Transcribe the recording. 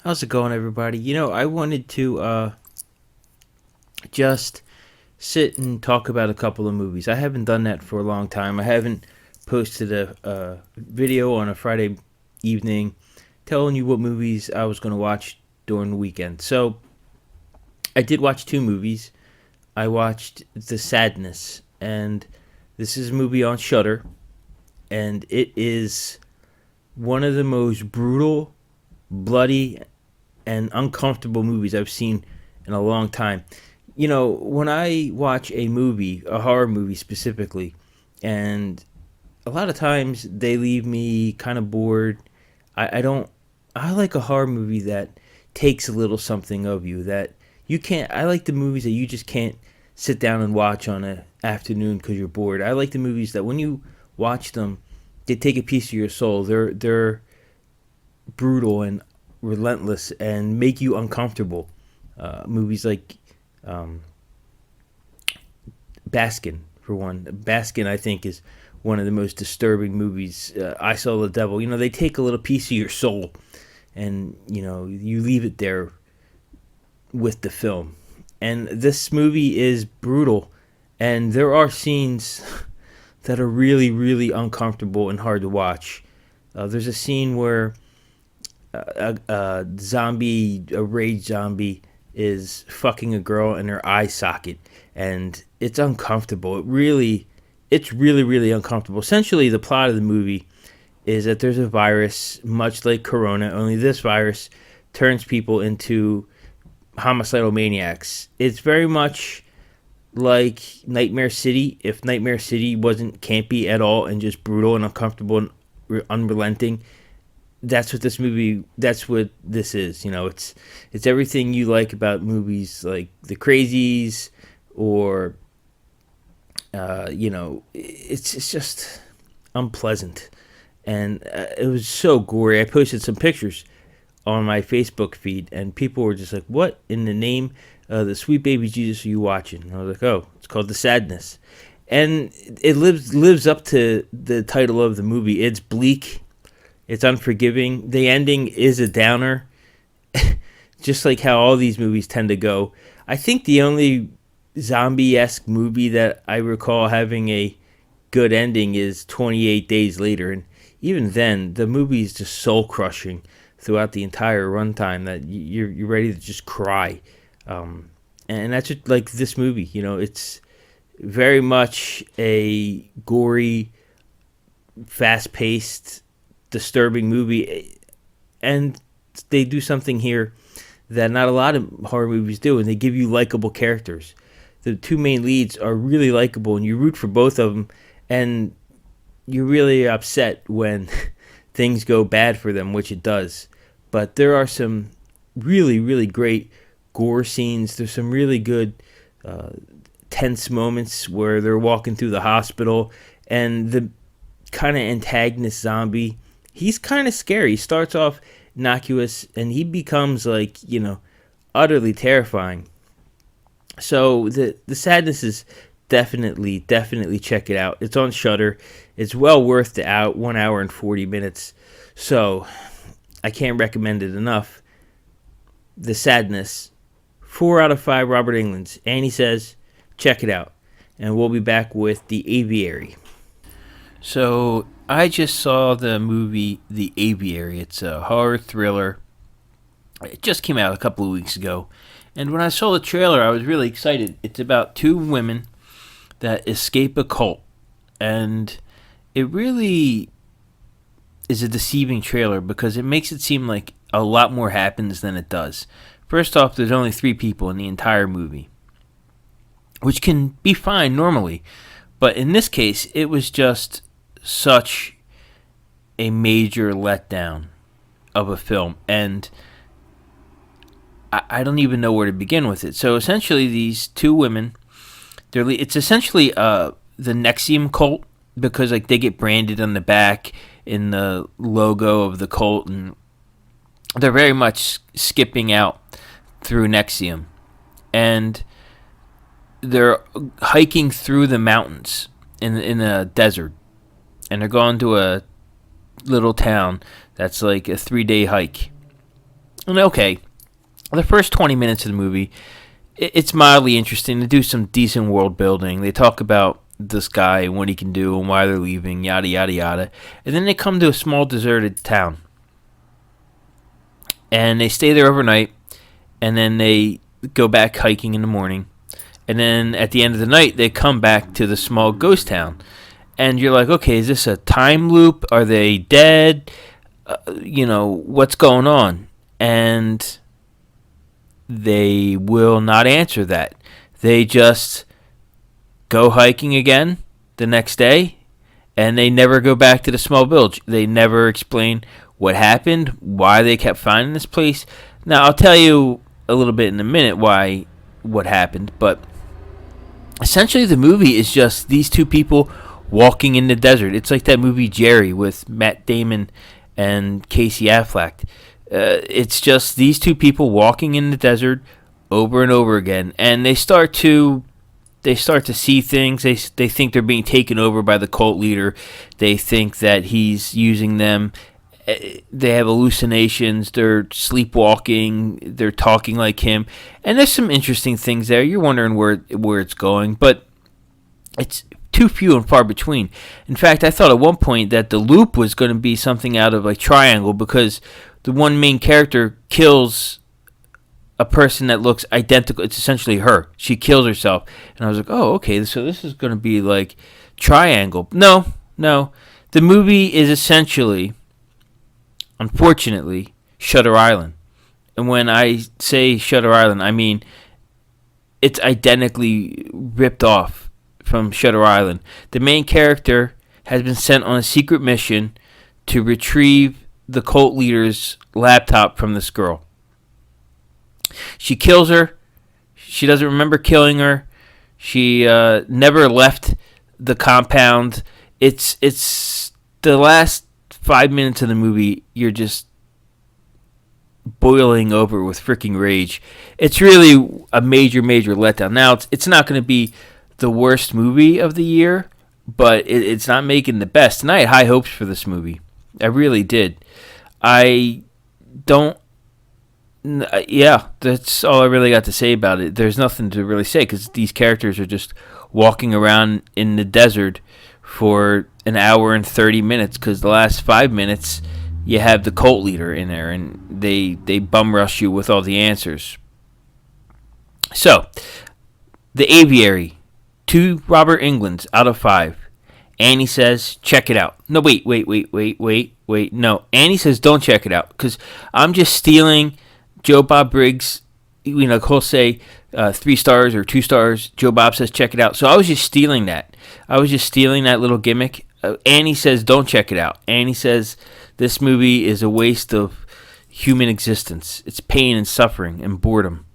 How's it going, everybody? I wanted to just sit and talk about a couple of movies. I haven't done that for a long time. I haven't posted a video on a Friday evening telling you what movies I was going to watch during the weekend. So I did watch two movies. I watched The Sadness, and this is a movie on Shudder, and it is one of the most brutal, bloody, and uncomfortable movies I've seen in a long time. When I watch a movie, a horror movie specifically, and a lot of times they leave me kind of bored. I don't. I like a horror movie that takes a little something of you that you can't. I like the movies that you just can't sit down and watch on an afternoon because you're bored. I like the movies that when you watch them, they take a piece of your soul. They're brutal and relentless and make you uncomfortable. Movies like um, Baskin, for one. Baskin, I think, is one of the most disturbing movies. I Saw the Devil. They take a little piece of your soul, and you leave it there with the film. And this movie is brutal, and there are scenes that are really, really uncomfortable and hard to watch. There's a scene where a rage zombie, is fucking a girl in her eye socket, and it's uncomfortable. It's really, really uncomfortable. Essentially, the plot of the movie is that there's a virus, much like Corona, only this virus turns people into homicidal maniacs. It's very much like Nightmare City, if Nightmare City wasn't campy at all and just brutal and uncomfortable and unrelenting. That's what this is. It's everything you like about movies like The Crazies, or it's just unpleasant. And it was so gory. I posted some pictures on my Facebook feed, and people were just like, what in the name of the sweet baby Jesus are you watching? And I was like, oh, it's called The Sadness. And it lives up to the title of the movie. It's bleak, it's unforgiving. The ending is a downer, just like how all these movies tend to go. I think the only zombie-esque movie that I recall having a good ending is 28 Days Later, and even then, the movie is just soul-crushing throughout the entire runtime that you're ready to just cry. And that's just like this movie. It's very much a gory, fast-paced, disturbing movie, and they do something here that not a lot of horror movies do, and they give you likable characters. The two main leads are really likable, and you root for both of them, and you're really upset when things go bad for them, which it does. But there are some really, really great gore scenes. There's some really good tense moments where they're walking through the hospital, and the kind of antagonist zombie, he's kind of scary. He starts off innocuous, and he becomes utterly terrifying. So the Sadness is definitely check it out. It's on Shudder. It's well worth the 1 hour and 40 minutes. So I can't recommend it enough. The Sadness, 4 out of 5 Robert Englunds. Annie says, check it out. And we'll be back with The Aviary. So I just saw the movie The Aviary. It's a horror thriller. It just came out a couple of weeks ago. And when I saw the trailer, I was really excited. It's about two women that escape a cult. And it really is a deceiving trailer because it makes it seem like a lot more happens than it does. First off, there's only 3 people in the entire movie, which can be fine normally. But in this case, it was just such a major letdown of a film. And I don't even know where to begin with it. So essentially, these two women, it's essentially the NXIVM cult, because they get branded on the back in the logo of the cult, and they're very much skipping out through NXIVM, and they're hiking through the mountains in a desert, and they're going to a little town that's like a 3-day hike. And okay, the first 20 minutes of the movie, it's mildly interesting. They do some decent world building. They talk about this guy and what he can do and why they're leaving, yada, yada, yada. And then they come to a small deserted town. And they stay there overnight. And then they go back hiking in the morning. And then at the end of the night, they come back to the small ghost town. And you're like, okay, is this a time loop? Are they dead? What's going on? And they will not answer that. They just go hiking again the next day, and they never go back to the small village. They never explain what happened, why they kept finding this place. Now, I'll tell you a little bit in a minute what happened, but essentially the movie is just these two people walking in the desert. It's like that movie Jerry with Matt Damon and Casey Affleck. It's just these two people walking in the desert over and over again, and they start to see things. They think they're being taken over by the cult leader. They think that he's using them. They have hallucinations. They're sleepwalking. They're talking like him, and there's some interesting things there. You're wondering where it's going, but it's too few and far between. In fact, I thought at one point that the loop was going to be something out of like Triangle, because the one main character kills a person that looks identical. It's essentially her. She kills herself. And I was like, oh, okay, so this is going to be like Triangle. No. The movie is essentially, unfortunately, Shutter Island. And when I say Shutter Island, I mean it's identically ripped off from Shutter Island. The main character has been sent on a secret mission to retrieve the cult leader's laptop from this girl. She kills her. She doesn't remember killing her. She never left the compound. It's the last 5 minutes of the movie, you're just boiling over with freaking rage. It's really a major letdown. Now, it's not going to be the worst movie of the year, but it's not making the best. And I had high hopes for this movie. I really did. That's all I really got to say about it. There's nothing to really say because these characters are just walking around in the desert for an hour and 30 minutes because the last 5 minutes you have the cult leader in there and they bum rush you with all the answers. So, The Aviary, 2 Robert Englunds out of 5. Annie says, check it out. No, wait. No, Annie says, don't check it out because I'm just stealing Joe Bob Briggs. He'll say 3 stars or 2 stars. Joe Bob says, check it out. So I was just stealing that. I was just stealing that little gimmick. Annie says, don't check it out. Annie says, this movie is a waste of human existence. It's pain and suffering and boredom.